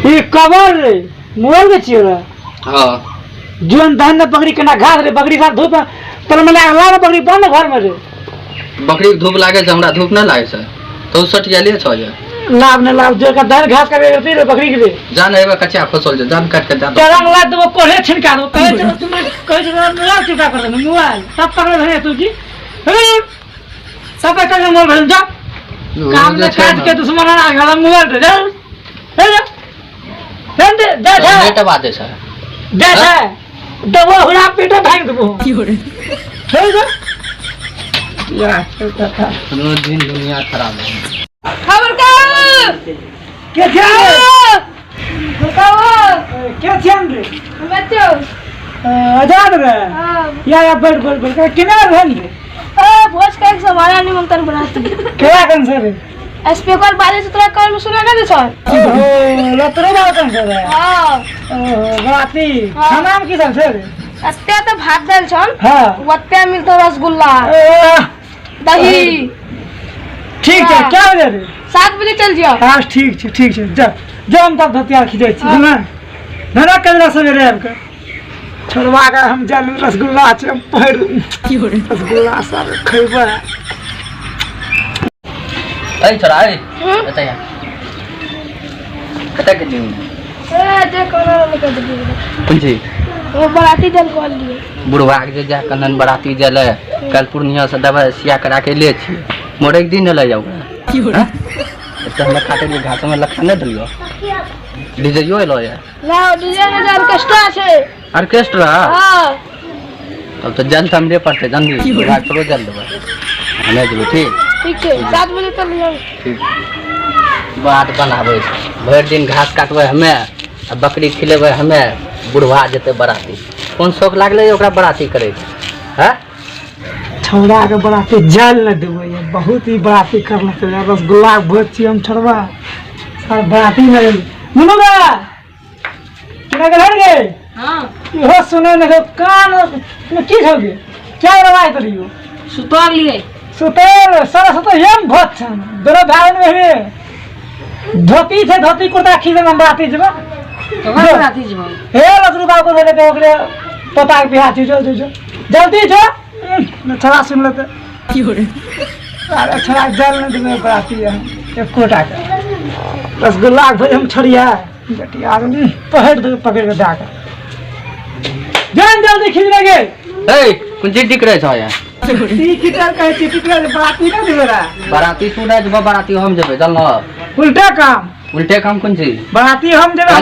ये कवर रे मोबाइल बेचियो रे। हां जोन धान बकरी केना घास रे बकरी साथ धूप पर मैंने अगला ना बकरी बन घर में रे। बकरी के धूप लागे छ हमरा धूप ना लागे छ तो सटिया ले छ ये लाभ न लाभ जो का धान घास का रे रे बकरी के जान हेबे कच्चा फसल छ जान काट के जा तेरा ला तो कोढ़े छिनका दो कहे तुम कहे ला चुका कर दे मोबाइल तब पकड़ रहे तू जी सब का मोबाइल भेज जा काम में काट के दुश्मन आ गया मोबाइल दे दे दे बेटा बात है सर दे दे वो हुआ पेटा भाग दो की हो रे ठीक है यार रोज दिन दुनिया खराब है खबर का क्या क्या बताओ क्या ध्यान रे बच्चों आजाद रे हां या बैठ किना रहन रे भोज का एक समारा निमंत्रण बनाती क्या कन सर स्पीकर बारे से तोरा कान में सुना ना दे सर ओ लतरो बात कन सर हां गलाती खाना में की सर अस्ते तो भात दाल छन हां वत्ते मिलतो रसगुल्ला दही ठीक है क्या हो रे 7 बजे चल जियो हां ठीक है जा जो हम तब धतिया खिदै छी ना धरा कजरा सवेरे आब के छोड़वा के हम जल रसगुल्ला छै पर की हो रे रसगुल्ला सब खइबा ए छोरा ए बता यार कता के दिन जे कोनो लेके दे कुंजी वो बराती जल कॉल लिए बुढ़वा के जा कनन बराती जले कल पूर्णिया से दवा सिया करा के ले छी मोरे एक दिन ले जाऊ की हो तो हम खाते के घास में लखा न दियो डीजे यो लो यार ना डीजे ने ऑर्केस्ट्रा छे ऑर्केस्ट्रा हां अब तो जल हमरे पड़ते जल्दी रात को जल देबे हमें जो ठीक है 7 बजे तक ले जाओ ठीक बात बनावे भर दिन घास काटवे हमें आ बकरी खिलेवे हमें बुढ़वा जते बराती कौन शौक लागले ओकरा बराती करे हैं छौड़ा के बराती जल न देबै बहुत ही बराती करना चाहिए रसगुल्ला भोज छी हम छोड़वा सब बराती में मुनुगा किना के लड़ गए हां हो सुने न कान में की हो गए क्या रवाय करियो सुतोर लिए सुतेर सरस्वत यम भोज छन दोनो भाई में हे धोती से धोती कुर्ता खींचे हम बराती जब तो बराती जब हे लजरू बाबू को लेके ओकरे पता के बियाह जो जल्दी जो न छड़ा सुन लेते की हो रे अरे छड़ा जल न देबे बराती है एक कोटा के रसगुल्ला भोज हम छड़िया बेटी आदमी पहड़ दे पकड़ के दाका जान जल्दी खींच लगे ए कुंजी दिख रहे छ यार ती किटर कहे टिकट बराती ना देबे रा बराती तू ना जब बराती हम जेबे चल उल्टा काम उल्टे काम कौन सी बराती हम जेबे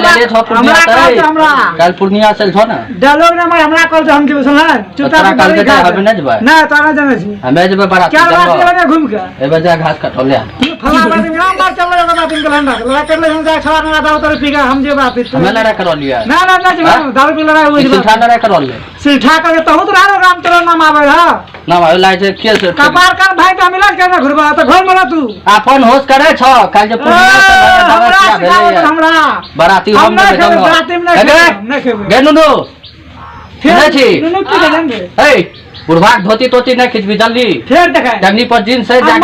हमरा कल पूर्णिया चल छ ना डायलॉग ना हमरा कल हम जेबे सुन चुता कल के हबे ना जेबे ना तारा जाने छी हमें जेबे बराती क्या बराती घूम के ए बजा घास काटो ले फला बार नाम बार चल रहा बराती के लंडा लड़ा कर ले हम जा छवा ना दाव तर पीगा हम जेबे बराती हमें लड़ा करो लिया ना जेबे दाव पी लड़ा हुई सिठा लड़ा करो ले सिठा के तो बहुत राम तेरा नाम आवे हा ना भाई लाइ छै के से कपार कर भाई का मिलाज के घुरबा त घर में तू अपन होश करे छ काल जे पूर्णिया से भेले हमरा बराती हम बराती में नहीं खेबे गे नुनु फिर छी नुनु की देंगे ए बुढ़वा धोती तोती नहीं खिचबी जल्दी फिर देखाए टंगनी पर जींस से जाके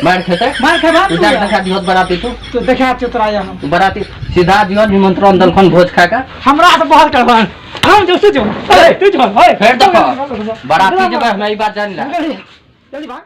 मार खेते मार खेबा तू जाके देखा दियो बराती तू देखा चतराया हम बराती सीधा दियो निमंत्रण दलखन भोज खा का हमरा तो बहुत करबान हम जो से जो तू जो फिर देखो बराती जब हमें ई बात जान ला जल्दी भाग